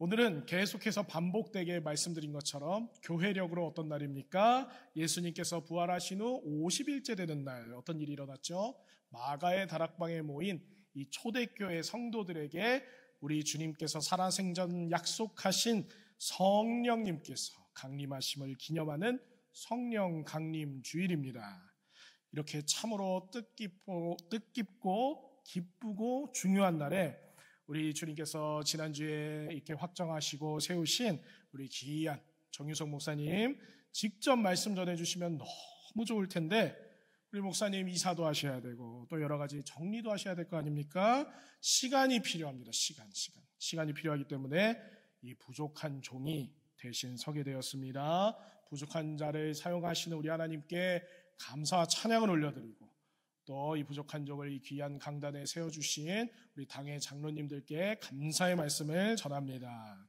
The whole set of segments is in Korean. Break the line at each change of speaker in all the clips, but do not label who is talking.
오늘은 계속해서 반복되게 말씀드린 것처럼 교회력으로 어떤 날입니까? 예수님께서 부활하신 후 50일째 되는 날 어떤 일이 일어났죠? 마가의 다락방에 모인 이 초대교회 성도들에게 우리 주님께서 살아생전 약속하신 성령님께서 강림하심을 기념하는 성령 강림 주일입니다. 이렇게 참으로 뜻깊고 기쁘고 중요한 날에 우리 주님께서 지난주에 이렇게 확정하시고 세우신 우리 귀한 정유석 목사님 직접 말씀 전해주시면 너무 좋을 텐데 우리 목사님 이사도 하셔야 되고 또 여러 가지 정리도 하셔야 될 거 아닙니까? 시간이 필요합니다. 시간이 필요하기 때문에 이 부족한 종이 대신 서게 되었습니다. 부족한 자를 사용하시는 우리 하나님께 감사와 찬양을 올려드리고 또 이 부족한 종을 이 귀한 강단에 세워주신 우리 당의 장로님들께 감사의 말씀을 전합니다.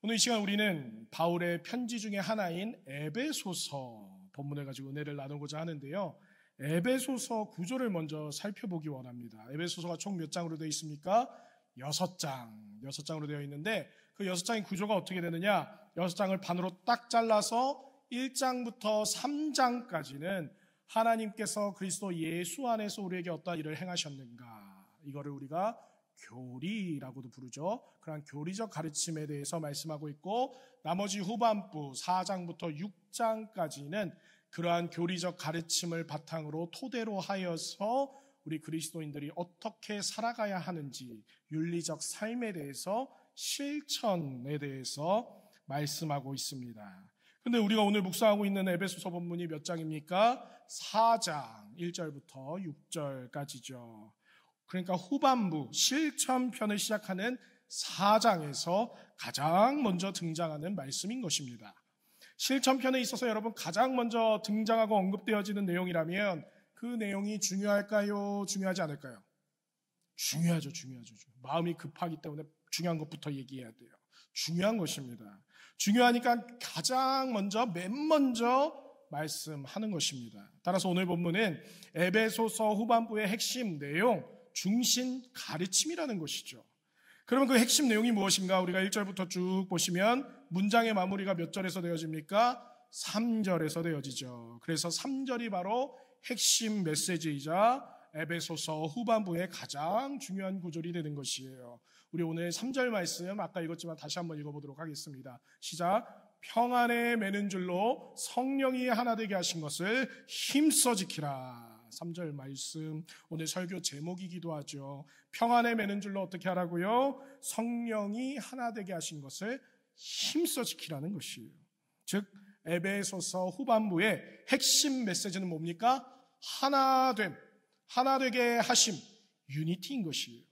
오늘 이 시간 우리는 바울의 편지 중에 하나인 에베소서 본문을 가지고 은혜를 나누고자 하는데요. 에베소서 구조를 먼저 살펴보기 원합니다. 에베소서가 총 몇 장으로 되어 있습니까? 6장으로 되어 있는데 그 6장의 구조가 어떻게 되느냐? 6장을 반으로 딱 잘라서 1장부터 3장까지는 하나님께서 그리스도 예수 안에서 우리에게 어떤 일을 행하셨는가, 이거를 우리가 교리라고도 부르죠. 그런 교리적 가르침에 대해서 말씀하고 있고, 나머지 후반부 4장부터 6장까지는 그러한 교리적 가르침을 바탕으로 토대로 하여서 우리 그리스도인들이 어떻게 살아가야 하는지, 윤리적 삶에 대해서, 실천에 대해서 말씀하고 있습니다. 근데 우리가 오늘 묵상하고 있는 에베소서 본문이 몇 장입니까? 4장 1절부터 6절까지죠. 그러니까 후반부 실천편을 시작하는 4장에서 가장 먼저 등장하는 말씀인 것입니다. 실천편에 있어서 여러분 가장 먼저 등장하고 언급되어지는 내용이라면 그 내용이 중요할까요? 중요하지 않을까요? 중요하죠. 마음이 급하기 때문에 중요한 것부터 얘기해야 돼요. 중요한 것입니다. 중요하니까 가장 먼저, 맨 먼저 말씀하는 것입니다. 따라서 오늘 본문은 에베소서 후반부의 핵심 내용, 중심 가르침이라는 것이죠. 그러면 그 핵심 내용이 무엇인가? 우리가 1절부터 쭉 보시면 문장의 마무리가 몇 절에서 되어집니까? 3절에서 되어지죠. 그래서 3절이 바로 핵심 메시지이자 에베소서 후반부의 가장 중요한 구절이 되는 것이에요. 우리 오늘 3절 말씀 아까 읽었지만 다시 한번 읽어보도록 하겠습니다. 시작. 평안에 매는 줄로 성령이 하나 되게 하신 것을 힘써 지키라. 3절 말씀 오늘 설교 제목이기도 하죠. 평안에 매는 줄로 어떻게 하라고요? 성령이 하나 되게 하신 것을 힘써 지키라는 것이에요. 즉 에베소서 후반부의 핵심 메시지는 뭡니까? 하나됨, 하나 되게 하심, 유니티인 것이에요.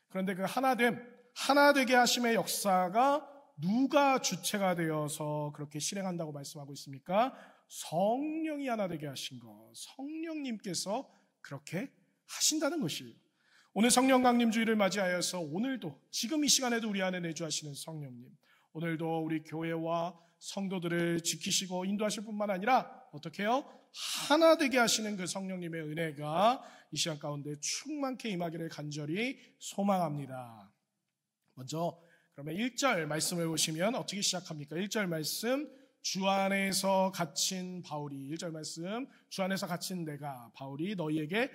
그런데 그 하나 되게 하심의 역사가 누가 주체가 되어서 그렇게 실행한다고 말씀하고 있습니까? 성령이 하나 되게 하신 것, 성령님께서 그렇게 하신다는 것이에요. 오늘 성령 강림 주일을 맞이하여서 오늘도 지금 이 시간에도 우리 안에 내주하시는 성령님, 오늘도 우리 교회와 성도들을 지키시고 인도하실 뿐만 아니라 어떻게 해요? 하나 되게 하시는 그 성령님의 은혜가 이 시간 가운데 충만케 임하기를 간절히 소망합니다. 먼저 그러면 1절 말씀을 보시면 어떻게 시작합니까? 1절 말씀, 주 안에서 갇힌 바울이, 1절 말씀, 주 안에서 갇힌 내가 바울이 너희에게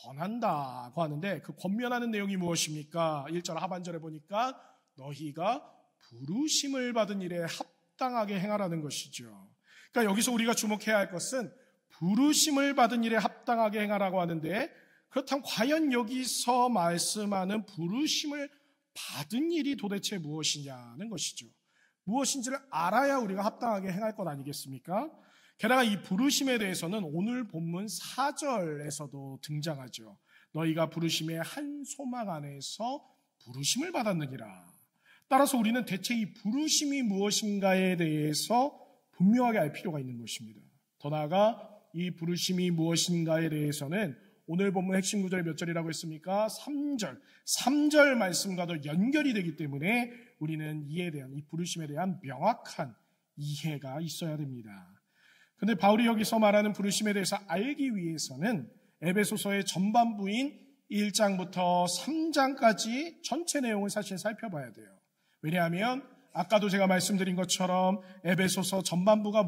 권한다고 하는데 그 권면하는 내용이 무엇입니까? 1절 하반절에 보니까 너희가 부르심을 받은 일에 합당하게 행하라는 것이죠. 그러니까 여기서 우리가 주목해야 할 것은 부르심을 받은 일에 합당하게 행하라고 하는데, 그렇다면 과연 여기서 말씀하는 부르심을 받은 일이 도대체 무엇이냐는 것이죠. 무엇인지를 알아야 우리가 합당하게 행할 것 아니겠습니까? 게다가 이 부르심에 대해서는 오늘 본문 4절에서도 등장하죠. 너희가 부르심의 한 소망 안에서 부르심을 받았느니라. 따라서 우리는 대체 이 부르심이 무엇인가에 대해서 분명하게 알 필요가 있는 것입니다. 더 나아가 이 부르심이 무엇인가에 대해서는 오늘 본문 핵심 구절이 몇 절이라고 했습니까? 3절 말씀과도 연결이 되기 때문에 우리는 이에 대한, 이 부르심에 대한 명확한 이해가 있어야 됩니다. 그런데 바울이 여기서 말하는 부르심에 대해서 알기 위해서는 에베소서의 전반부인 1장부터 3장까지 전체 내용을 사실 살펴봐야 돼요. 왜냐하면 아까도 제가 말씀드린 것처럼 에베소서 전반부가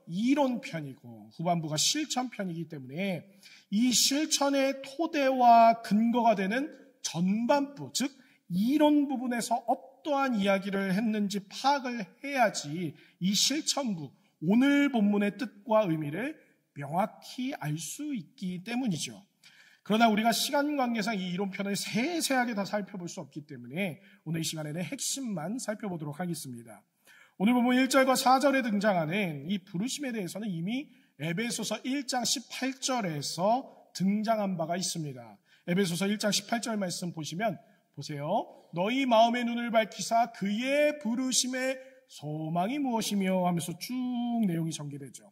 이론편이고 후반부가 실천편이기 때문에 이 실천의 토대와 근거가 되는 전반부, 즉 이론 부분에서 어떠한 이야기를 했는지 파악을 해야지 이 실천부, 오늘 본문의 뜻과 의미를 명확히 알 수 있기 때문이죠. 그러나 우리가 시간 관계상 이 이론편을 세세하게 다 살펴볼 수 없기 때문에 오늘 이 시간에는 핵심만 살펴보도록 하겠습니다. 오늘 본문 1절과 4절에 등장하는 이 부르심에 대해서는 이미 에베소서 1장 18절에서 등장한 바가 있습니다. 에베소서 1장 18절 말씀 보시면 보세요. 너희 마음의 눈을 밝히사 그의 부르심의 소망이 무엇이며 하면서 쭉 내용이 전개되죠.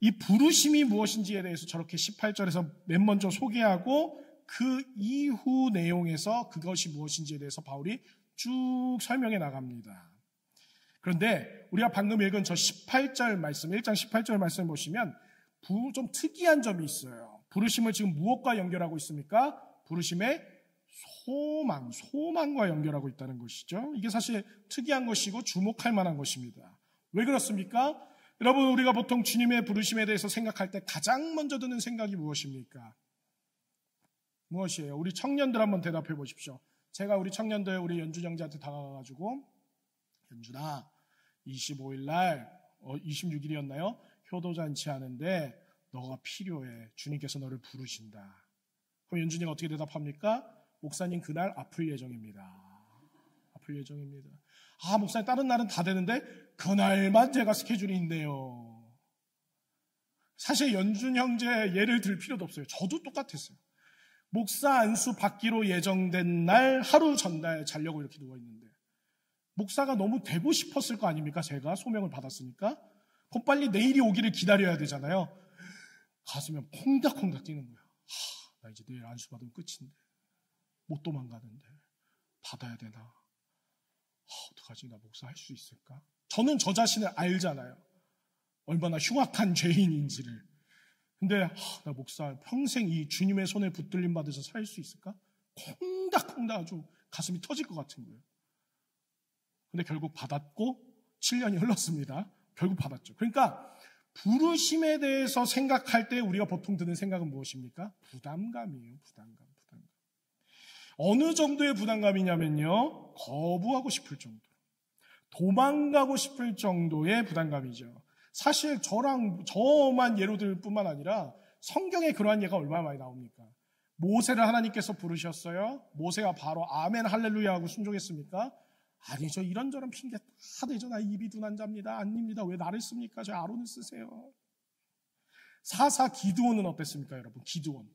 이 부르심이 무엇인지에 대해서 저렇게 18절에서 맨 먼저 소개하고 그 이후 내용에서 그것이 무엇인지에 대해서 바울이 쭉 설명해 나갑니다. 그런데 우리가 방금 읽은 저 18절 말씀, 1장 18절 말씀 보시면 좀 특이한 점이 있어요. 부르심을 지금 무엇과 연결하고 있습니까? 부르심의 소망과 연결하고 있다는 것이죠. 이게 사실 특이한 것이고 주목할 만한 것입니다. 왜 그렇습니까? 여러분, 우리가 보통 주님의 부르심에 대해서 생각할 때 가장 먼저 드는 생각이 무엇입니까? 무엇이에요? 우리 청년들 한번 대답해 보십시오. 제가 우리 청년들, 우리 연준 형제한테 다가가가지고 연준아, 25일 날 26일이었나요? 효도잔치 하는데 너가 필요해. 주님께서 너를 부르신다. 그럼 연준이가 어떻게 대답합니까? 목사님, 그날 아플 예정입니다. 아플 예정입니다. 아, 목사님, 다른 날은 다 되는데 그날만 제가 스케줄이 있네요. 사실 연준 형제 예를 들 필요도 없어요. 저도 똑같았어요. 목사 안수 받기로 예정된 날 하루 전날 자려고 이렇게 누워있는데 목사가 너무 되고 싶었을 거 아닙니까? 제가 소명을 받았으니까. 그럼 빨리 내일이 오기를 기다려야 되잖아요. 가슴이 콩닥콩닥 뛰는 거예요. 나 이제 내일 안수 받으면 끝인데 못 도망가는데 받아야 되나? 어떡하지? 나 목사 할 수 있을까? 저는 저 자신을 알잖아요. 얼마나 흉악한 죄인인지를. 근데 나 목사 평생 이 주님의 손에 붙들림 받아서 살 수 있을까? 콩닥콩닥 아주 가슴이 터질 것 같은 거예요. 근데 결국 받았고 7년이 흘렀습니다. 결국 받았죠. 그러니까 부르심에 대해서 생각할 때 우리가 보통 드는 생각은 무엇입니까? 부담감이에요. 부담감. 어느 정도의 부담감이냐면요, 거부하고 싶을 정도, 도망가고 싶을 정도의 부담감이죠. 사실 저만 예로 들 뿐만 아니라 성경에 그러한 예가 얼마나 많이 나옵니까? 모세를 하나님께서 부르셨어요. 모세가 바로 아멘 할렐루야 하고 순종했습니까? 아니죠. 이런저런 핑계 다 대죠. 나 입이 둔한 자입니다. 아닙니다. 왜 나를 씁니까? 저 아론을 쓰세요. 사사 기드온은 어땠습니까, 여러분? 기드온.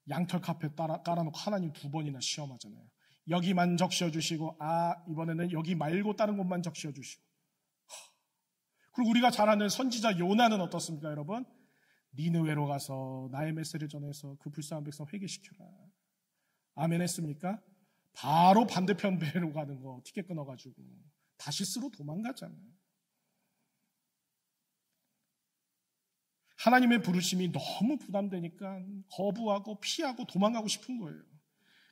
양털 카페 깔아놓고 하나님 2번이나 시험하잖아요. 여기만 적셔주시고, 이번에는 여기 말고 다른 곳만 적셔주시고. 그리고 우리가 잘 아는 선지자 요나는 어떻습니까, 여러분? 니느웨로 가서 나의 메시지를 전해서 그 불쌍한 백성 회개시켜라. 아멘 했습니까? 바로 반대편 배로 가는 거 티켓 끊어가지고 다시스로 도망가잖아요. 하나님의 부르심이 너무 부담되니까 거부하고 피하고 도망가고 싶은 거예요.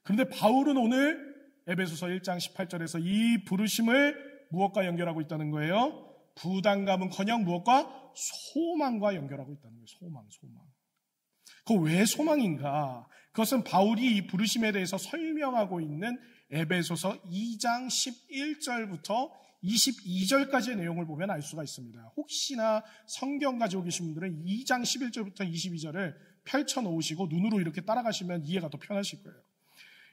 그런데 바울은 오늘 에베소서 1장 18절에서 이 부르심을 무엇과 연결하고 있다는 거예요? 부담감은커녕 무엇과? 소망과 연결하고 있다는 거예요. 소망. 그 왜 소망인가? 그것은 바울이 이 부르심에 대해서 설명하고 있는 에베소서 2장 11절부터 22절까지의 내용을 보면 알 수가 있습니다. 혹시나 성경 가지고 계신 분들은 2장 11절부터 22절을 펼쳐놓으시고 눈으로 이렇게 따라가시면 이해가 더 편하실 거예요.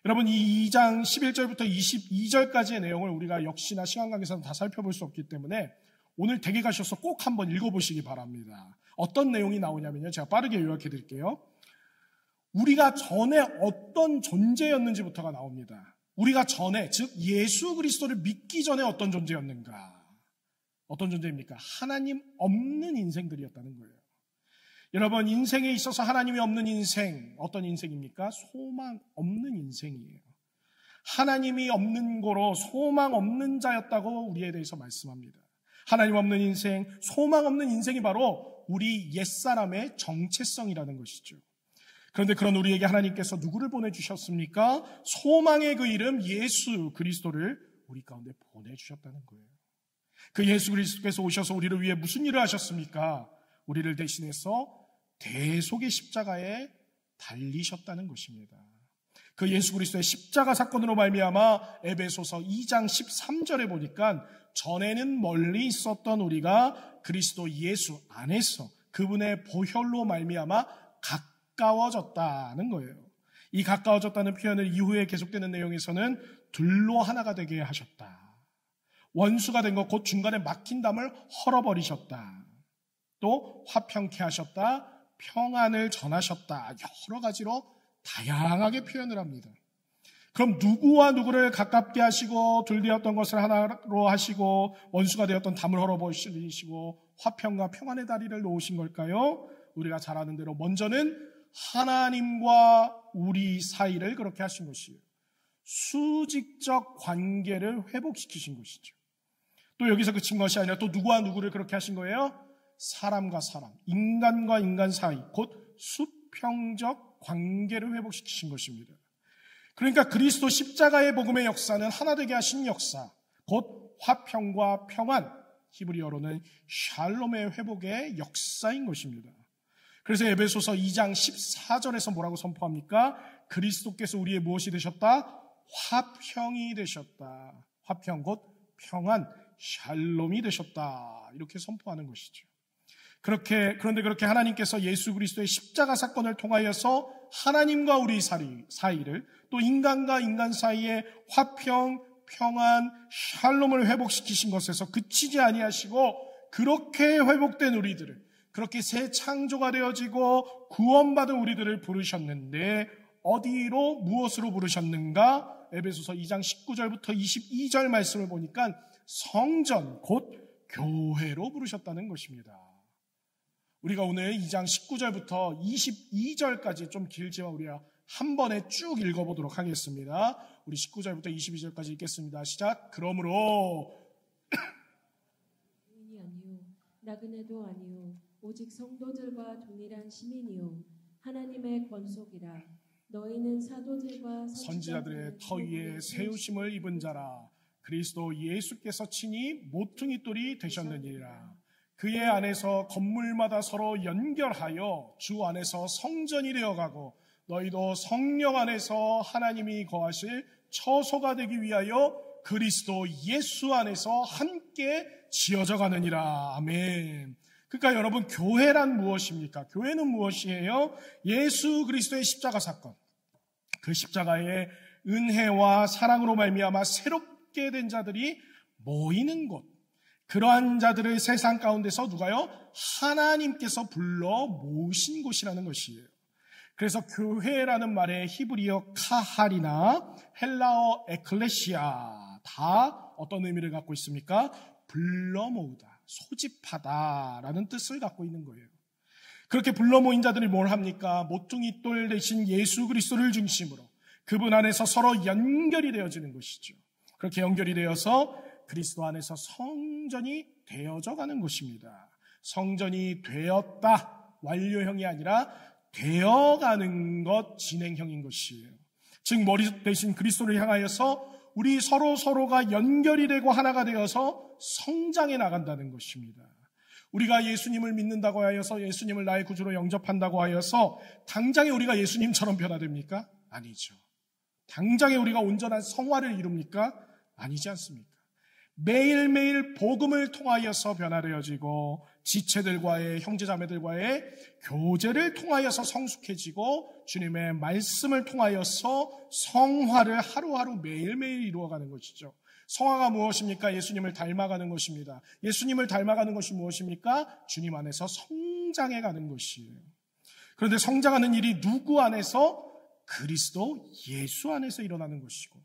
여러분, 이 2장 11절부터 22절까지의 내용을 우리가 역시나 시간 관계상 다 살펴볼 수 없기 때문에 오늘 댁에 가셔서 꼭 한번 읽어보시기 바랍니다. 어떤 내용이 나오냐면요, 제가 빠르게 요약해 드릴게요. 우리가 전에 어떤 존재였는지부터가 나옵니다. 우리가 전에, 즉 예수 그리스도를 믿기 전에 어떤 존재였는가? 어떤 존재입니까? 하나님 없는 인생들이었다는 거예요. 여러분, 인생에 있어서 하나님이 없는 인생, 어떤 인생입니까? 소망 없는 인생이에요. 하나님이 없는 거로 소망 없는 자였다고 우리에 대해서 말씀합니다. 하나님 없는 인생, 소망 없는 인생이 바로 우리 옛사람의 정체성이라는 것이죠. 그런데 그런 우리에게 하나님께서 누구를 보내주셨습니까? 소망의 그 이름 예수 그리스도를 우리 가운데 보내주셨다는 거예요. 그 예수 그리스도께서 오셔서 우리를 위해 무슨 일을 하셨습니까? 우리를 대신해서 대속의 십자가에 달리셨다는 것입니다. 그 예수 그리스도의 십자가 사건으로 말미암아 에베소서 2장 13절에 보니까 전에는 멀리 있었던 우리가 그리스도 예수 안에서 그분의 보혈로 말미암아 가까워졌다는 거예요. 이 가까워졌다는 표현을 이후에 계속되는 내용에서는 둘로 하나가 되게 하셨다. 원수가 된 것, 곧 중간에 막힌 담을 헐어버리셨다. 또 화평케 하셨다. 평안을 전하셨다. 여러 가지로 다양하게 표현을 합니다. 그럼 누구와 누구를 가깝게 하시고 둘되었던 것을 하나로 하시고 원수가 되었던 담을 헐어버리시고 화평과 평안의 다리를 놓으신 걸까요? 우리가 잘 아는 대로 먼저는 하나님과 우리 사이를 그렇게 하신 것이에요. 수직적 관계를 회복시키신 것이죠. 또 여기서 그친 것이 아니라 또 누구와 누구를 그렇게 하신 거예요? 사람과 사람, 인간과 인간 사이, 곧 수평적 관계를 회복시키신 것입니다. 그러니까 그리스도 십자가의 복음의 역사는 하나 되게 하신 역사, 곧 화평과 평안, 히브리어로는 샬롬의 회복의 역사인 것입니다. 그래서 에베소서 2장 14절에서 뭐라고 선포합니까? 그리스도께서 우리의 무엇이 되셨다? 화평이 되셨다. 화평 곧 평안, 샬롬이 되셨다. 이렇게 선포하는 것이죠. 그런데 그렇게 하나님께서 예수 그리스도의 십자가 사건을 통하여서 하나님과 우리 사이를 또 인간과 인간 사이의 화평, 평안, 샬롬을 회복시키신 것에서 그치지 아니하시고 그렇게 회복된 우리들을 그렇게 새 창조가 되어지고 구원받은 우리들을 부르셨는데 어디로 무엇으로 부르셨는가? 에베소서 2장 19절부터 22절 말씀을 보니까 성전 곧 교회로 부르셨다는 것입니다. 우리가 오늘 2장 19절부터 22절까지 좀 길지만 우리가 한 번에 쭉 읽어보도록 하겠습니다. 우리 19절부터 22절까지 읽겠습니다. 시작. 그러므로
의인이 아니요 나그네도 아니요 오직 성도들과 동일한 시민이요 하나님의 권속이라. 너희는 사도들과
선지자들의 터 위에 세우심을 입은 자라. 그리스도 예수께서 친히 모퉁이 돌이 되셨느니라. 그의 안에서 건물마다 서로 연결하여 주 안에서 성전이 되어가고 너희도 성령 안에서 하나님이 거하실 처소가 되기 위하여 그리스도 예수 안에서 함께 지어져 가느니라. 아멘. 그러니까 여러분, 교회란 무엇입니까? 교회는 무엇이에요? 예수 그리스도의 십자가 사건, 그 십자가의 은혜와 사랑으로 말미암아 새롭게 된 자들이 모이는 곳, 그러한 자들을 세상 가운데서 누가요? 하나님께서 불러 모으신 곳이라는 것이에요. 그래서 교회라는 말의 히브리어 카할이나 헬라어 에클레시아 다 어떤 의미를 갖고 있습니까? 불러 모으다, 소집하다라는 뜻을 갖고 있는 거예요. 그렇게 불러 모인 자들이 뭘 합니까? 모퉁이 돌 대신 예수 그리스도를 중심으로 그분 안에서 서로 연결이 되어지는 것이죠. 그렇게 연결이 되어서 그리스도 안에서 성전이 되어져 가는 것입니다. 성전이 되었다, 완료형이 아니라 되어가는 것, 진행형인 것이에요. 즉 머리 대신 그리스도를 향하여서 우리 서로가 연결이 되고 하나가 되어서 성장해 나간다는 것입니다. 우리가 예수님을 믿는다고 하여서 예수님을 나의 구주로 영접한다고 하여서 당장에 우리가 예수님처럼 변화됩니까? 아니죠. 당장에 우리가 온전한 성화를 이룹니까? 아니지 않습니까? 매일매일 복음을 통하여서 변화되어지고 지체들과의 형제자매들과의 교제를 통하여서 성숙해지고 주님의 말씀을 통하여서 성화를 하루하루 매일매일 이루어가는 것이죠. 성화가 무엇입니까? 예수님을 닮아가는 것입니다. 예수님을 닮아가는 것이 무엇입니까? 주님 안에서 성장해가는 것이에요. 그런데 성장하는 일이 누구 안에서? 그리스도 예수 안에서 일어나는 것이고,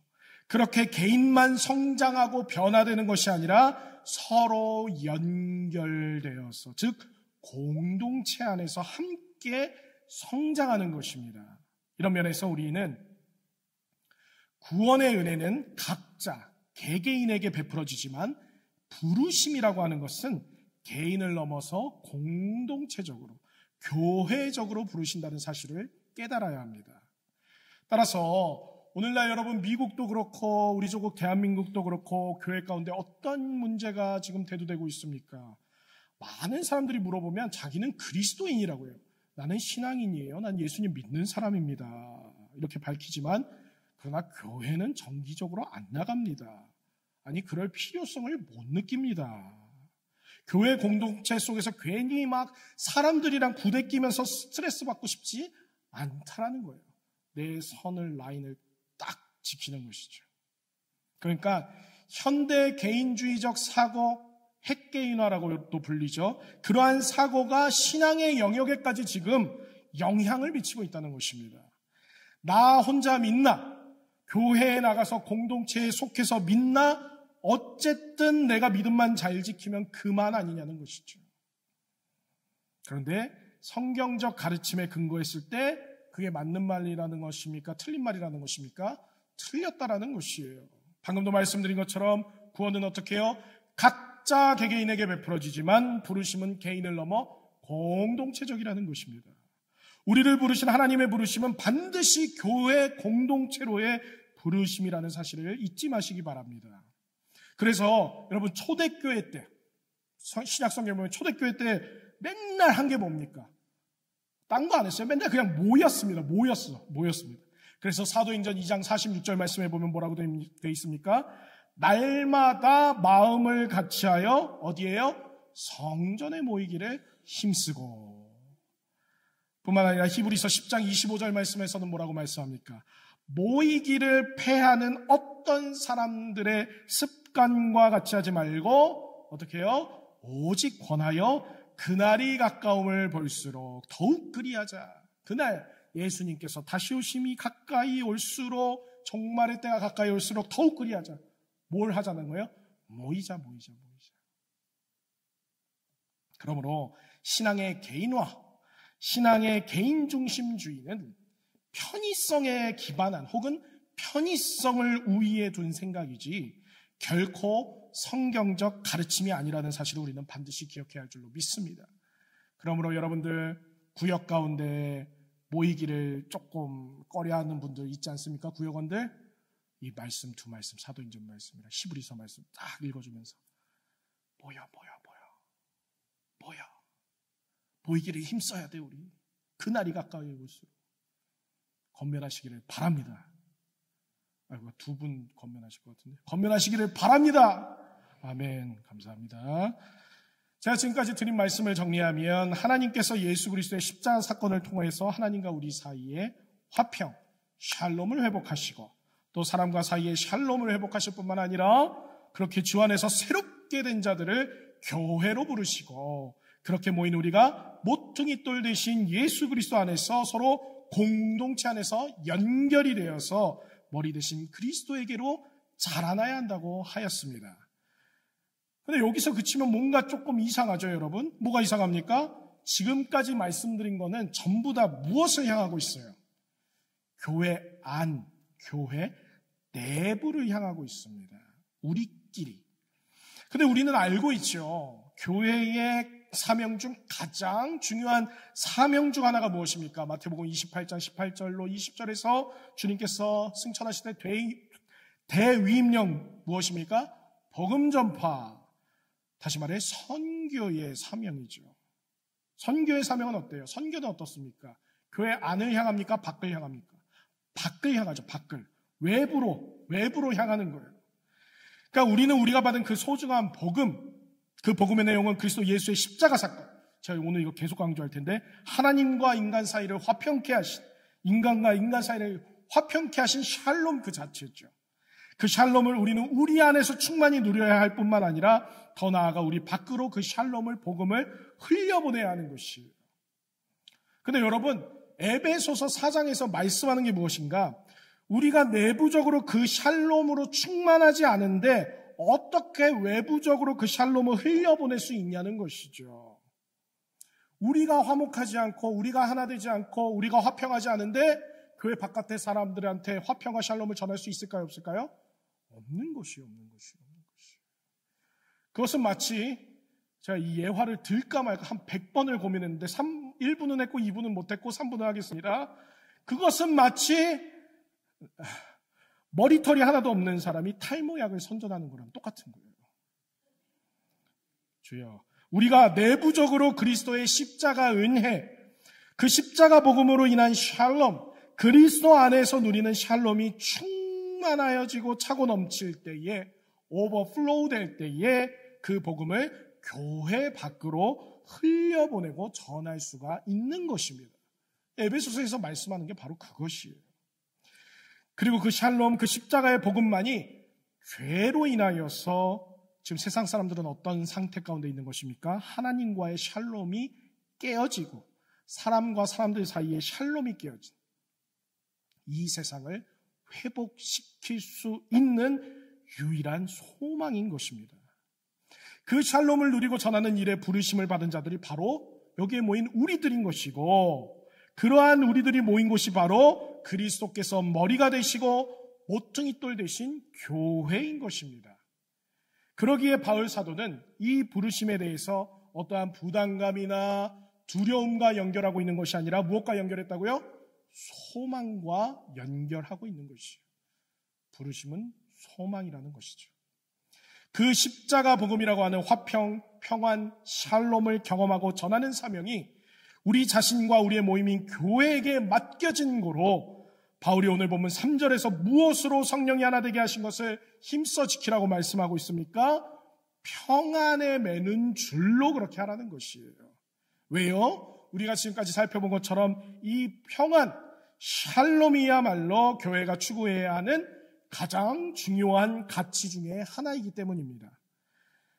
그렇게 개인만 성장하고 변화되는 것이 아니라 서로 연결되어서, 즉 공동체 안에서 함께 성장하는 것입니다. 이런 면에서 우리는 구원의 은혜는 각자 개개인에게 베풀어지지만 부르심이라고 하는 것은 개인을 넘어서 공동체적으로, 교회적으로 부르신다는 사실을 깨달아야 합니다. 따라서 오늘날 여러분 미국도 그렇고 우리 조국 대한민국도 그렇고 교회 가운데 어떤 문제가 지금 대두되고 있습니까? 많은 사람들이 물어보면 자기는 그리스도인이라고 해요. 나는 신앙인이에요. 난 예수님 믿는 사람입니다. 이렇게 밝히지만 그러나 교회는 정기적으로 안 나갑니다. 아니 그럴 필요성을 못 느낍니다. 교회 공동체 속에서 괜히 막 사람들이랑 부대끼면서 스트레스 받고 싶지 않다라는 거예요. 내 선을 라인을 딱 지키는 것이죠. 그러니까 현대 개인주의적 사고 핵개인화라고도 불리죠. 그러한 사고가 신앙의 영역에까지 지금 영향을 미치고 있다는 것입니다. 나 혼자 믿나? 교회에 나가서 공동체에 속해서 믿나? 어쨌든 내가 믿음만 잘 지키면 그만 아니냐는 것이죠. 그런데 성경적 가르침에 근거했을 때 그게 맞는 말이라는 것입니까? 틀린 말이라는 것입니까? 틀렸다라는 것이에요. 방금도 말씀드린 것처럼 구원은 어떻게 해요? 각자 개개인에게 베풀어지지만 부르심은 개인을 넘어 공동체적이라는 것입니다. 우리를 부르신 하나님의 부르심은 반드시 교회 공동체로의 부르심이라는 사실을 잊지 마시기 바랍니다. 그래서 여러분 초대교회 때 신약성경 보면 초대교회 때 맨날 한 게 뭡니까? 딴 거 안 했어요. 맨날 그냥 모였습니다. 그래서 사도행전 2장 46절 말씀에 보면 뭐라고 되어 있습니까? 날마다 마음을 같이하여 어디에요? 성전에 모이기를 힘쓰고. 뿐만 아니라 히브리서 10장 25절 말씀에서는 뭐라고 말씀합니까? 모이기를 패하는 어떤 사람들의 습관과 같이 하지 말고 어떻게 해요? 오직 권하여 그날이 가까움을 볼수록 더욱 그리하자. 그날 예수님께서 다시 오심이 가까이 올수록 종말의 때가 가까이 올수록 더욱 그리하자. 뭘 하자는 거예요? 모이자. 그러므로 신앙의 개인화, 신앙의 개인중심주의는 편의성에 기반한 혹은 편의성을 우위에 둔 생각이지 결코 성경적 가르침이 아니라는 사실을 우리는 반드시 기억해야 할 줄로 믿습니다. 그러므로 여러분들 구역 가운데 모이기를 조금 꺼려하는 분들 있지 않습니까? 구역원들 이 말씀 두 말씀 사도행전 말씀이랑 히브리서 말씀 딱 읽어주면서 모여 모이기를 힘써야 돼. 우리 그날이 가까이 올수록 건면하시기를 바랍니다. 아이고 두 분 건면하실 것 같은데 건면하시기를 바랍니다. 아멘. 감사합니다. 제가 지금까지 드린 말씀을 정리하면 하나님께서 예수 그리스도의 십자가 사건을 통해서 하나님과 우리 사이에 화평, 샬롬을 회복하시고 또 사람과 사이에 샬롬을 회복하실 뿐만 아니라 그렇게 주 안에서 새롭게 된 자들을 교회로 부르시고 그렇게 모인 우리가 모퉁이 돌 되신 예수 그리스도 안에서 서로 공동체 안에서 연결이 되어서 머리 대신 그리스도에게로 자라나야 한다고 하였습니다. 근데 여기서 그치면 뭔가 조금 이상하죠, 여러분? 뭐가 이상합니까? 지금까지 말씀드린 거는 전부 다 무엇을 향하고 있어요? 교회 안, 교회 내부를 향하고 있습니다. 우리끼리. 근데 우리는 알고 있죠. 교회의 사명 중 가장 중요한 사명 중 하나가 무엇입니까? 마태복음 28장 18절로 20절에서 주님께서 승천하실 때 대위임령 무엇입니까? 복음 전파. 다시 말해 선교의 사명이죠. 선교의 사명은 어때요? 선교는 어떻습니까? 교회 안을 향합니까? 밖을 향합니까? 밖을 향하죠. 밖을. 외부로 향하는 거예요. 그러니까 우리는 우리가 받은 그 소중한 복음, 그 복음의 내용은 그리스도 예수의 십자가 사건. 제가 오늘 이거 계속 강조할 텐데 하나님과 인간 사이를 화평케 하신, 인간과 인간 사이를 화평케 하신 샬롬 그 자체였죠. 그 샬롬을 우리는 우리 안에서 충만히 누려야 할 뿐만 아니라 더 나아가 우리 밖으로 그 샬롬을, 복음을 흘려보내야 하는 것이에요. 근데 여러분, 에베소서 4장에서 말씀하는 게 무엇인가? 우리가 내부적으로 그 샬롬으로 충만하지 않은데 어떻게 외부적으로 그 샬롬을 흘려보낼 수 있냐는 것이죠. 우리가 화목하지 않고 우리가 하나 되지 않고 우리가 화평하지 않은데 교회 바깥의 사람들한테 화평과 샬롬을 전할 수 있을까요? 없을까요? 없는 것이요. 그것은 마치 제가 이 예화를 들까 말까 한 100번을 고민했는데 1부는 했고 2부는 못했고 3부는 하겠습니다. 그것은 마치 머리털이 하나도 없는 사람이 탈모약을 선전하는 거랑 똑같은 거예요. 주여, 우리가 내부적으로 그리스도의 십자가 은혜, 그 십자가 복음으로 인한 샬롬, 그리스도 안에서 누리는 샬롬이 충만하여지고 차고 넘칠 때에, 오버플로우 될 때에 그 복음을 교회 밖으로 흘려보내고 전할 수가 있는 것입니다. 에베소서에서 말씀하는 게 바로 그것이에요. 그리고 그 샬롬, 그 십자가의 복음만이 죄로 인하여서 지금 세상 사람들은 어떤 상태 가운데 있는 것입니까? 하나님과의 샬롬이 깨어지고 사람과 사람들 사이에 샬롬이 깨어진 이 세상을 회복시킬 수 있는 유일한 소망인 것입니다. 그 샬롬을 누리고 전하는 일에 부르심을 받은 자들이 바로 여기에 모인 우리들인 것이고, 그러한 우리들이 모인 곳이 바로 그리스도께서 머리가 되시고 모퉁이 돌 되신 교회인 것입니다. 그러기에 바울 사도는 이 부르심에 대해서 어떠한 부담감이나 두려움과 연결하고 있는 것이 아니라 무엇과 연결했다고요? 소망과 연결하고 있는 것이죠. 부르심은 소망이라는 것이죠. 그 십자가 복음이라고 하는 화평, 평안, 샬롬을 경험하고 전하는 사명이 우리 자신과 우리의 모임인 교회에게 맡겨진 거로 바울이 오늘 보면 3절에서 무엇으로 성령이 하나 되게 하신 것을 힘써 지키라고 말씀하고 있습니까? 평안에 매는 줄로 그렇게 하라는 것이에요. 왜요? 우리가 지금까지 살펴본 것처럼 이 평안, 샬롬이야말로 교회가 추구해야 하는 가장 중요한 가치 중에 하나이기 때문입니다.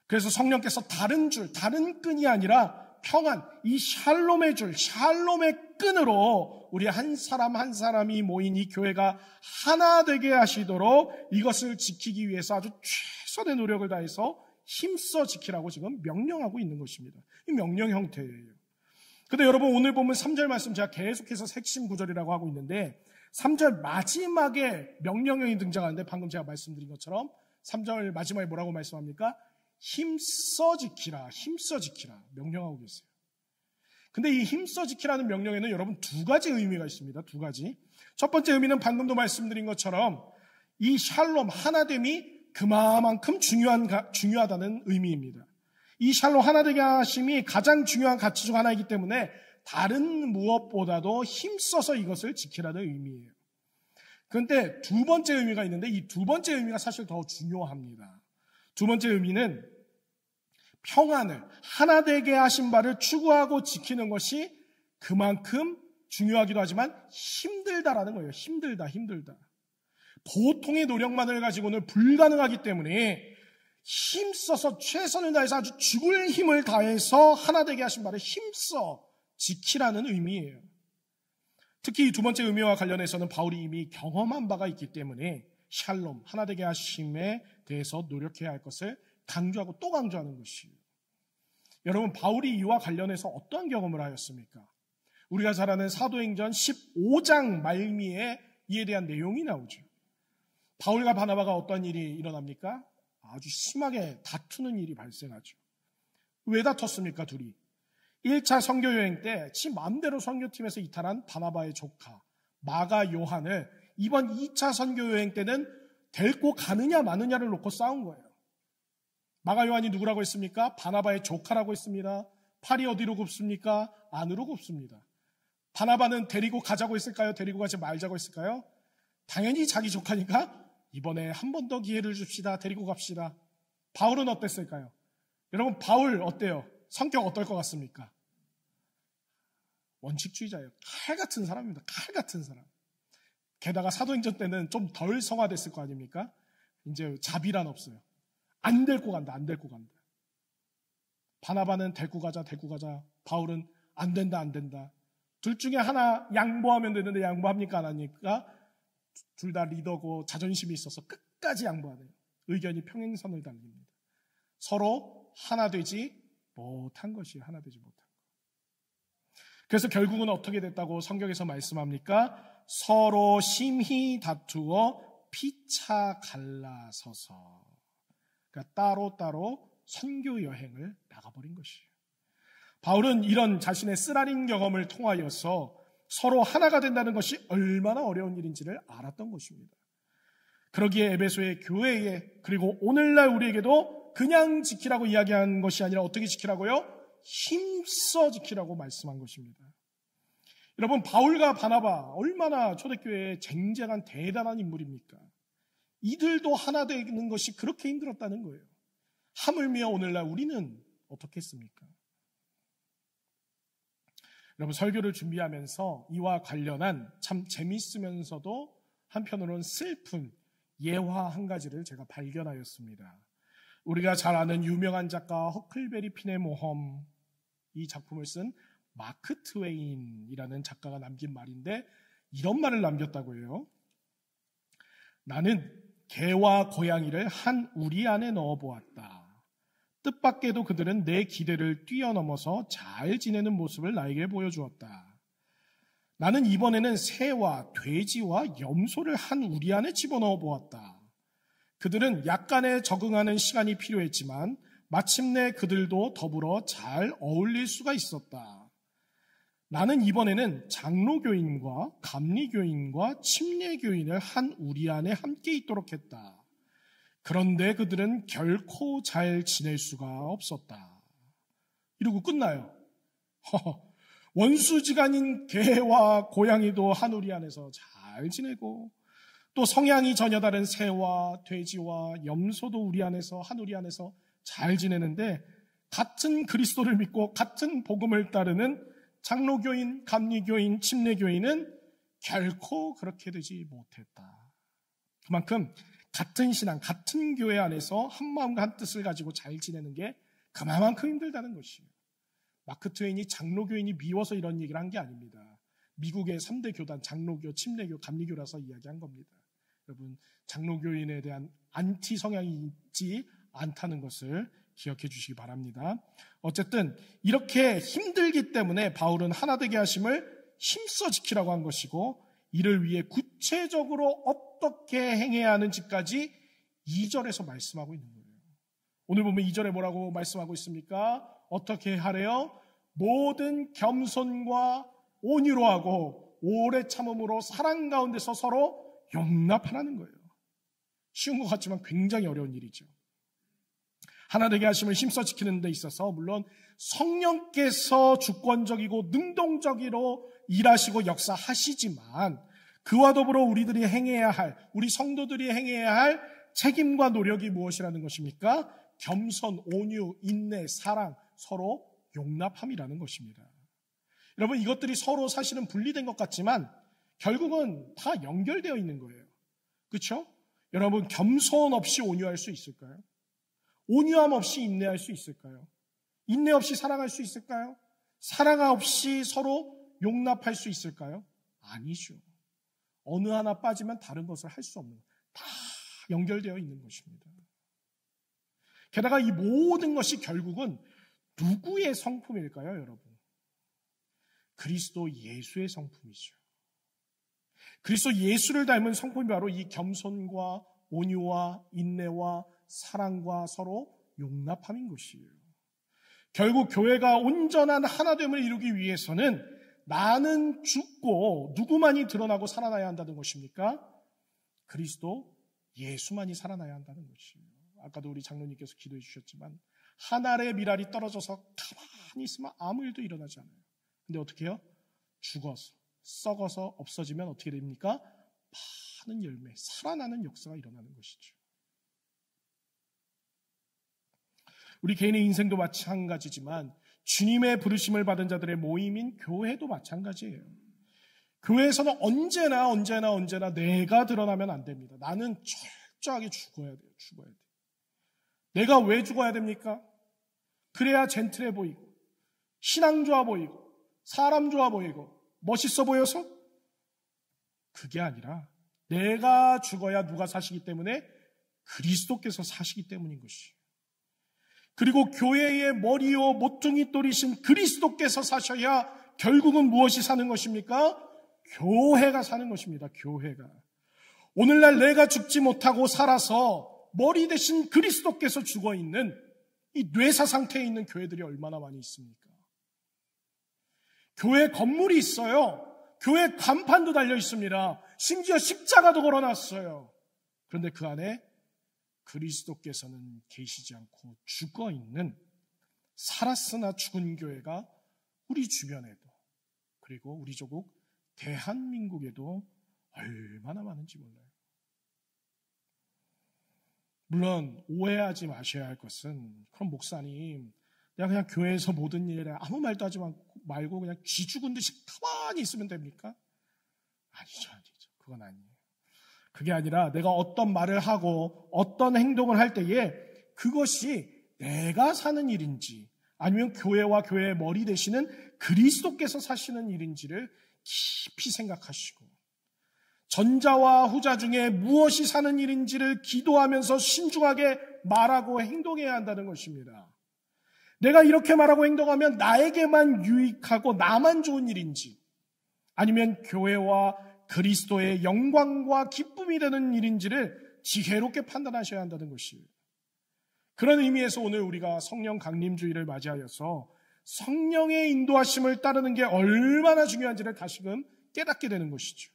그래서 성령께서 다른 줄, 다른 끈이 아니라 평안, 이 샬롬의 줄, 샬롬의 끈으로 우리 한 사람 한 사람이 모인 이 교회가 하나 되게 하시도록 이것을 지키기 위해서 아주 최선의 노력을 다해서 힘써 지키라고 지금 명령하고 있는 것입니다. 이 명령 형태예요. 근데 여러분, 오늘 보면 3절 말씀 제가 계속해서 핵심 구절이라고 하고 있는데 3절 마지막에 명령형이 등장하는데 방금 제가 말씀드린 것처럼 3절 마지막에 뭐라고 말씀합니까? 힘써 지키라, 힘써 지키라 명령하고 계세요. 근데 이 힘써 지키라는 명령에는 여러분 두 가지 의미가 있습니다. 두 가지. 첫 번째 의미는 방금도 말씀드린 것처럼 이 샬롬, 하나됨이 그만큼 중요하다는 의미입니다. 이 샬롬 하나되게 하심이 가장 중요한 가치 중 하나이기 때문에 다른 무엇보다도 힘써서 이것을 지키라는 의미예요. 그런데 두 번째 의미가 있는데 이 두 번째 의미가 사실 더 중요합니다. 두 번째 의미는 평안을, 하나되게 하신 바를 추구하고 지키는 것이 그만큼 중요하기도 하지만 힘들다라는 거예요. 힘들다. 보통의 노력만을 가지고는 불가능하기 때문에 힘써서 최선을 다해서 아주 죽을 힘을 다해서 하나되게 하신 바를 힘써 지키라는 의미예요. 특히 이 두 번째 의미와 관련해서는 바울이 이미 경험한 바가 있기 때문에 샬롬, 하나되게 하심에 대해서 노력해야 할 것을 강조하고 또 강조하는 것이에요. 여러분, 바울이 이와 관련해서 어떠한 경험을 하였습니까? 우리가 잘 아는 사도행전 15장 말미에 이에 대한 내용이 나오죠. 바울과 바나바가 어떤 일이 일어납니까? 아주 심하게 다투는 일이 발생하죠. 왜 다퉜습니까, 둘이? 1차 선교여행 때 지 마음대로 선교팀에서 이탈한 바나바의 조카 마가 요한을 이번 2차 선교여행 때는 데리고 가느냐 마느냐를 놓고 싸운 거예요. 마가 요한이 누구라고 했습니까? 바나바의 조카라고 했습니다. 팔이 어디로 굽습니까? 안으로 굽습니다. 바나바는 데리고 가자고 했을까요? 데리고 가지 말자고 했을까요? 당연히 자기 조카니까 이번에 한 번 더 기회를 줍시다. 데리고 갑시다. 바울은 어땠을까요? 여러분, 바울 어때요? 성격 어떨 것 같습니까? 원칙주의자예요. 칼 같은 사람입니다. 칼 같은 사람. 게다가 사도행전 때는 좀 덜 성화됐을 거 아닙니까? 이제 자비란 없어요. 안 데리고 간다. 바나바는 데리고 가자. 바울은 안 된다. 둘 중에 하나 양보하면 되는데 양보합니까? 안 하니까 둘 다 리더고 자존심이 있어서 끝까지 양보하네요. 의견이 평행선을 달립니다. 서로 하나 되지 못한 것이에요. 하나 되지 못한 것. 그래서 결국은 어떻게 됐다고 성경에서 말씀합니까? 서로 심히 다투어 피차 갈라서서, 그러니까 따로따로 선교 여행을 나가버린 것이에요. 바울은 이런 자신의 쓰라린 경험을 통하여서 서로 하나가 된다는 것이 얼마나 어려운 일인지를 알았던 것입니다. 그러기에 에베소의 교회에, 그리고 오늘날 우리에게도 그냥 지키라고 이야기한 것이 아니라 어떻게 지키라고요? 힘써 지키라고 말씀한 것입니다. 여러분, 바울과 바나바 얼마나 초대교회에 쟁쟁한 대단한 인물입니까? 이들도 하나 되는 것이 그렇게 힘들었다는 거예요. 하물며 오늘날 우리는 어떻겠습니까? 여러분, 설교를 준비하면서 이와 관련한 참 재미있으면서도 한편으로는 슬픈 예화 한 가지를 제가 발견하였습니다. 우리가 잘 아는 유명한 작가 허클베리 핀의 모험, 이 작품을 쓴 마크 트웨인이라는 작가가 남긴 말인데 이런 말을 남겼다고 해요. 나는 개와 고양이를 한 우리 안에 넣어보았다. 뜻밖에도 그들은 내 기대를 뛰어넘어서 잘 지내는 모습을 나에게 보여주었다. 나는 이번에는 새와 돼지와 염소를 한 우리 안에 집어넣어 보았다. 그들은 약간의 적응하는 시간이 필요했지만 마침내 그들도 더불어 잘 어울릴 수가 있었다. 나는 이번에는 장로교인과 감리교인과 침례교인을 한 우리 안에 함께 있도록 했다. 그런데 그들은 결코 잘 지낼 수가 없었다. 이러고 끝나요. 원수지간인 개와 고양이도 한 우리 안에서 잘 지내고, 또 성향이 전혀 다른 새와 돼지와 염소도 우리 안에서, 한 우리 안에서 잘 지내는데, 같은 그리스도를 믿고 같은 복음을 따르는 장로교인, 감리교인, 침례교인은 결코 그렇게 되지 못했다. 그만큼 같은 신앙, 같은 교회 안에서 한 마음과 한 뜻을 가지고 잘 지내는 게 그만큼 힘들다는 것이에요. 마크 트웨인이 장로교인이 미워서 이런 얘기를 한 게 아닙니다. 미국의 3대 교단, 장로교, 침례교, 감리교라서 이야기한 겁니다. 여러분, 장로교인에 대한 안티 성향이 있지 않다는 것을 기억해 주시기 바랍니다. 어쨌든 이렇게 힘들기 때문에 바울은 하나 되게 하심을 힘써 지키라고 한 것이고, 이를 위해 구체적으로 어떻게 행해야 하는지까지 2절에서 말씀하고 있는 거예요. 오늘 보면 2절에 뭐라고 말씀하고 있습니까? 어떻게 하래요? 모든 겸손과 온유로 하고 오래 참음으로 사랑 가운데서 서로 용납하라는 거예요. 쉬운 것 같지만 굉장히 어려운 일이죠. 하나 되게 하심을 힘써 지키는 데 있어서 물론 성령께서 주권적이고 능동적으로 일하시고 역사하시지만, 그와 더불어 우리들이 행해야 할, 우리 성도들이 행해야 할 책임과 노력이 무엇이라는 것입니까? 겸손, 온유, 인내, 사랑, 서로 용납함이라는 것입니다. 여러분, 이것들이 서로 사실은 분리된 것 같지만 결국은 다 연결되어 있는 거예요. 그렇죠? 여러분, 겸손 없이 온유할 수 있을까요? 온유함 없이 인내할 수 있을까요? 인내 없이 사랑할 수 있을까요? 사랑 없이 서로 용납할 수 있을까요? 아니죠. 어느 하나 빠지면 다른 것을 할 수 없는, 다 연결되어 있는 것입니다. 게다가 이 모든 것이 결국은 누구의 성품일까요, 여러분? 그리스도 예수의 성품이죠. 그리스도 예수를 닮은 성품이 바로 이 겸손과 온유와 인내와 사랑과 서로 용납함인 것이에요. 결국 교회가 온전한 하나됨을 이루기 위해서는 나는 죽고 누구만이 드러나고 살아나야 한다는 것입니까? 그리스도 예수만이 살아나야 한다는 것이에요. 아까도 우리 장로님께서 기도해 주셨지만 한 알의 밀알이 떨어져서 가만히 있으면 아무 일도 일어나지 않아요. 근데 어떻게 해요? 죽어서, 썩어서 없어지면 어떻게 됩니까? 많은 열매, 살아나는 역사가 일어나는 것이죠. 우리 개인의 인생도 마찬가지지만 주님의 부르심을 받은 자들의 모임인 교회도 마찬가지예요. 교회에서는 언제나 내가 드러나면 안 됩니다. 나는 철저하게 죽어야 돼요. 죽어야 돼요. 내가 왜 죽어야 됩니까? 그래야 젠틀해 보이고 신앙 좋아 보이고 사람 좋아 보이고 멋있어 보여서? 그게 아니라 내가 죽어야 누가 사시기 때문에 그리스도께서 사시기 때문인 것이에요. 그리고 교회의 머리요 모퉁이 돌이신 그리스도께서 사셔야 결국은 무엇이 사는 것입니까? 교회가 사는 것입니다. 교회가. 오늘날 내가 죽지 못하고 살아서 머리 대신 그리스도께서 죽어있는 이 뇌사 상태에 있는 교회들이 얼마나 많이 있습니까? 교회 건물이 있어요. 교회 간판도 달려 있습니다. 심지어 십자가도 걸어놨어요. 그런데 그 안에 그리스도께서는 계시지 않고 죽어있는, 살았으나 죽은 교회가 우리 주변에도, 그리고 우리 조국 대한민국에도 얼마나 많은지 몰라요. 물론 오해하지 마셔야 할 것은, 그럼 목사님 그냥 교회에서 모든 일에 아무 말도 하지 말고 그냥 쥐 죽은 듯이 가만히 있으면 됩니까? 아니죠. 그건 아니에요. 그게 아니라 내가 어떤 말을 하고 어떤 행동을 할 때에 그것이 내가 사는 일인지 아니면 교회와 교회의 머리 되시는 그리스도께서 사시는 일인지를 깊이 생각하시고, 전자와 후자 중에 무엇이 사는 일인지를 기도하면서 신중하게 말하고 행동해야 한다는 것입니다. 내가 이렇게 말하고 행동하면 나에게만 유익하고 나만 좋은 일인지, 아니면 교회와 그리스도의 영광과 기쁨이 되는 일인지를 지혜롭게 판단하셔야 한다는 것이에요. 그런 의미에서 오늘 우리가 성령 강림주의를 맞이하여서 성령의 인도하심을 따르는 게 얼마나 중요한지를 다시금 깨닫게 되는 것이죠.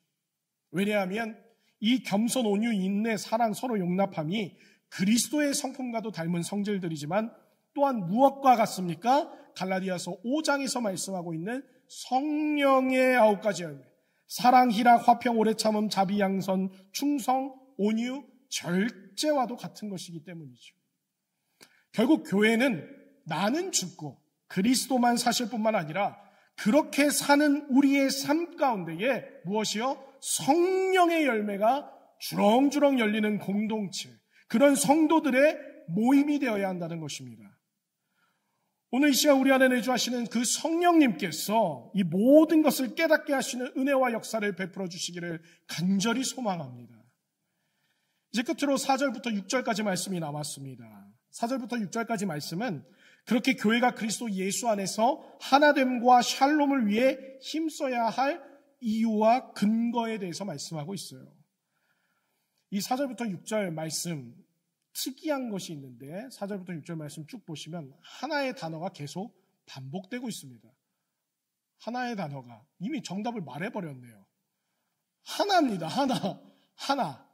왜냐하면 이 겸손, 온유, 인내, 사랑, 서로 용납함이 그리스도의 성품과도 닮은 성질들이지만 또한 무엇과 같습니까? 갈라디아서 5장에서 말씀하고 있는 성령의 9가지 열매, 사랑, 희락, 화평, 오래 참음, 자비, 양선, 충성, 온유, 절제와도 같은 것이기 때문이죠. 결국 교회는 나는 죽고 그리스도만 사실 뿐만 아니라 그렇게 사는 우리의 삶 가운데에 무엇이요? 성령의 열매가 주렁주렁 열리는 공동체, 그런 성도들의 모임이 되어야 한다는 것입니다. 오늘 이 시간 우리 안에 내주하시는 그 성령님께서 이 모든 것을 깨닫게 하시는 은혜와 역사를 베풀어 주시기를 간절히 소망합니다. 이제 끝으로 4절부터 6절까지 말씀이 남았습니다. 4절부터 6절까지 말씀은 그렇게 교회가 그리스도 예수 안에서 하나됨과 샬롬을 위해 힘써야 할 이유와 근거에 대해서 말씀하고 있어요. 이 4절부터 6절 말씀, 특이한 것이 있는데 4절부터 6절 말씀 쭉 보시면 하나의 단어가 계속 반복되고 있습니다. 하나의 단어가 이미 정답을 말해버렸네요. 하나입니다. 하나,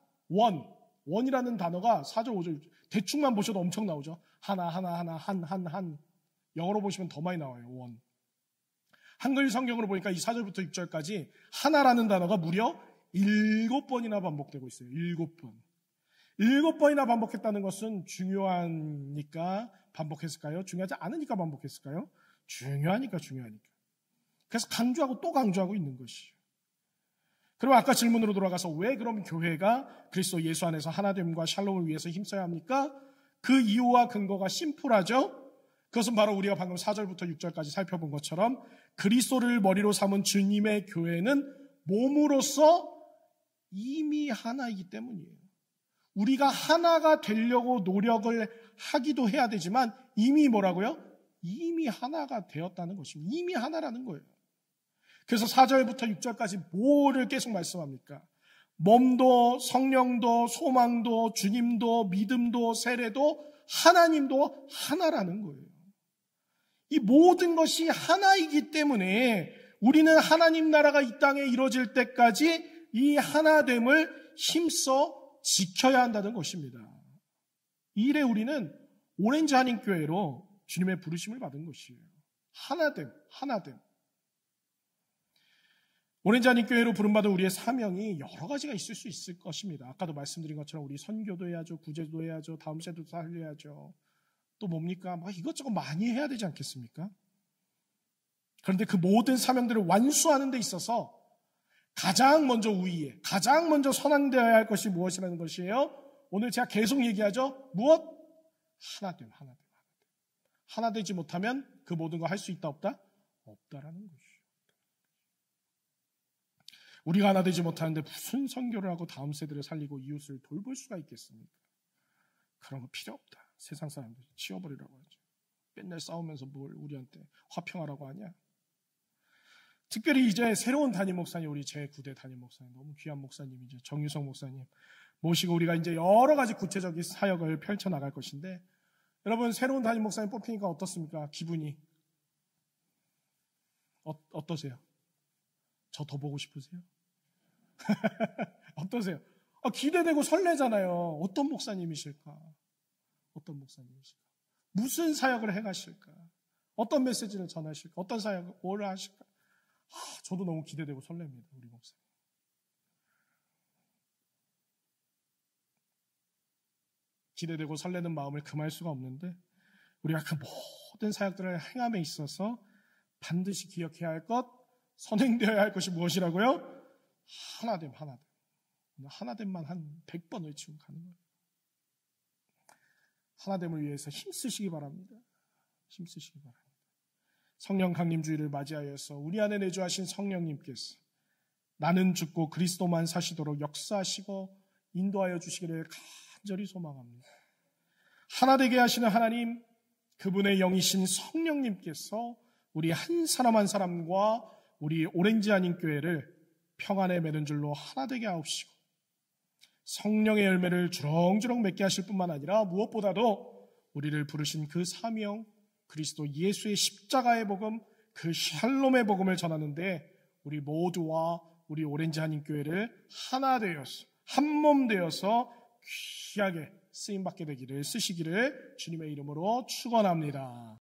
원이라는 단어가 4절, 5절 대충만 보셔도 엄청 나오죠. 하나, 한. 영어로 보시면 더 많이 나와요. 원. 한글 성경으로 보니까 이 4절부터 6절까지 하나라는 단어가 무려 7번이나 반복되고 있어요. 7번. 7번이나 반복했다는 것은 중요하니까 반복했을까요? 중요하지 않으니까 반복했을까요? 중요하니까. 그래서 강조하고 또 강조하고 있는 것이에요. 그럼 아까 질문으로 돌아가서 왜 그럼 교회가 그리스도 예수 안에서 하나됨과 샬롬을 위해서 힘써야 합니까? 그 이유와 근거가 심플하죠? 그것은 바로 우리가 방금 4절부터 6절까지 살펴본 것처럼 그리스도를 머리로 삼은 주님의 교회는 몸으로서 이미 하나이기 때문이에요. 우리가 하나가 되려고 노력을 하기도 해야 되지만 이미 뭐라고요? 이미 하나가 되었다는 것입니다. 이미 하나라는 거예요. 그래서 4절부터 6절까지 뭐를 계속 말씀합니까? 몸도 성령도 소망도 주님도 믿음도 세례도 하나님도 하나라는 거예요. 이 모든 것이 하나이기 때문에 우리는 하나님 나라가 이 땅에 이루어질 때까지 이 하나됨을 힘써 지켜야 한다는 것입니다. 이 일에 우리는 오렌지 한인교회로 주님의 부르심을 받은 것이에요. 하나됨. 오렌지 한인교회로 부름받은 우리의 사명이 여러 가지가 있을 수 있을 것입니다. 아까도 말씀드린 것처럼 우리 선교도 해야죠. 구제도 해야죠. 다음 세대도 살려야죠. 또 뭡니까? 이것저것 많이 해야 되지 않겠습니까? 그런데 그 모든 사명들을 완수하는 데 있어서 가장 먼저 우위에, 가장 먼저 선앙되어야 할 것이 무엇이라는 것이에요? 오늘 제가 계속 얘기하죠. 무엇? 하나됨. 하나 되지 못하면 그 모든 거 할 수 있다 없다? 없다라는 것이에요. 우리가 하나 되지 못하는데 무슨 선교를 하고 다음 세대를 살리고 이웃을 돌볼 수가 있겠습니까? 그런 거 필요 없다. 세상 사람들 치워버리라고 하죠. 맨날 싸우면서 뭘 우리한테 화평하라고 하냐? 특별히 이제 새로운 담임 목사님, 우리 제9대 담임 목사님, 너무 귀한 목사님이죠. 정유성 목사님 모시고 우리가 이제 여러 가지 구체적인 사역을 펼쳐나갈 것인데, 여러분 새로운 담임 목사님 뽑히니까 어떻습니까? 기분이 어떠세요? 저 더 보고 싶으세요? 어떠세요? 기대되고 설레잖아요. 어떤 목사님이실까? 어떤 목사님이실까? 무슨 사역을 해가실까? 어떤 메시지를 전하실까? 어떤 사역을 뭘 하실까? 저도 너무 기대되고 설렙니다. 우리 목사님. 기대되고 설레는 마음을 금할 수가 없는데 우리가 그 모든 사역들을 행함에 있어서 반드시 기억해야 할 것, 선행되어야 할 것이 무엇이라고요? 하나됨. 하나됨만 한 100번 외치고 가는 거예요. 하나됨을 위해서 힘쓰시기 바랍니다. 힘쓰시기 바랍니다. 성령 강림주의를 맞이하여서 우리 안에 내주하신 성령님께서 나는 죽고 그리스도만 사시도록 역사하시고 인도하여 주시기를 간절히 소망합니다. 하나 되게 하시는 하나님, 그분의 영이신 성령님께서 우리 한 사람 한 사람과 우리 오렌지 아닌 교회를 평안에 매는 줄로 하나 되게 하옵시고 성령의 열매를 주렁주렁 맺게 하실 뿐만 아니라 무엇보다도 우리를 부르신 그 사명, 그리스도 예수의 십자가의 복음, 그 샬롬의 복음을 전하는데 우리 모두와 우리 오렌지 한인 교회를 하나 되어서 한 몸 되어서 귀하게 쓰임받게 되기를 쓰시기를 주님의 이름으로 축원합니다.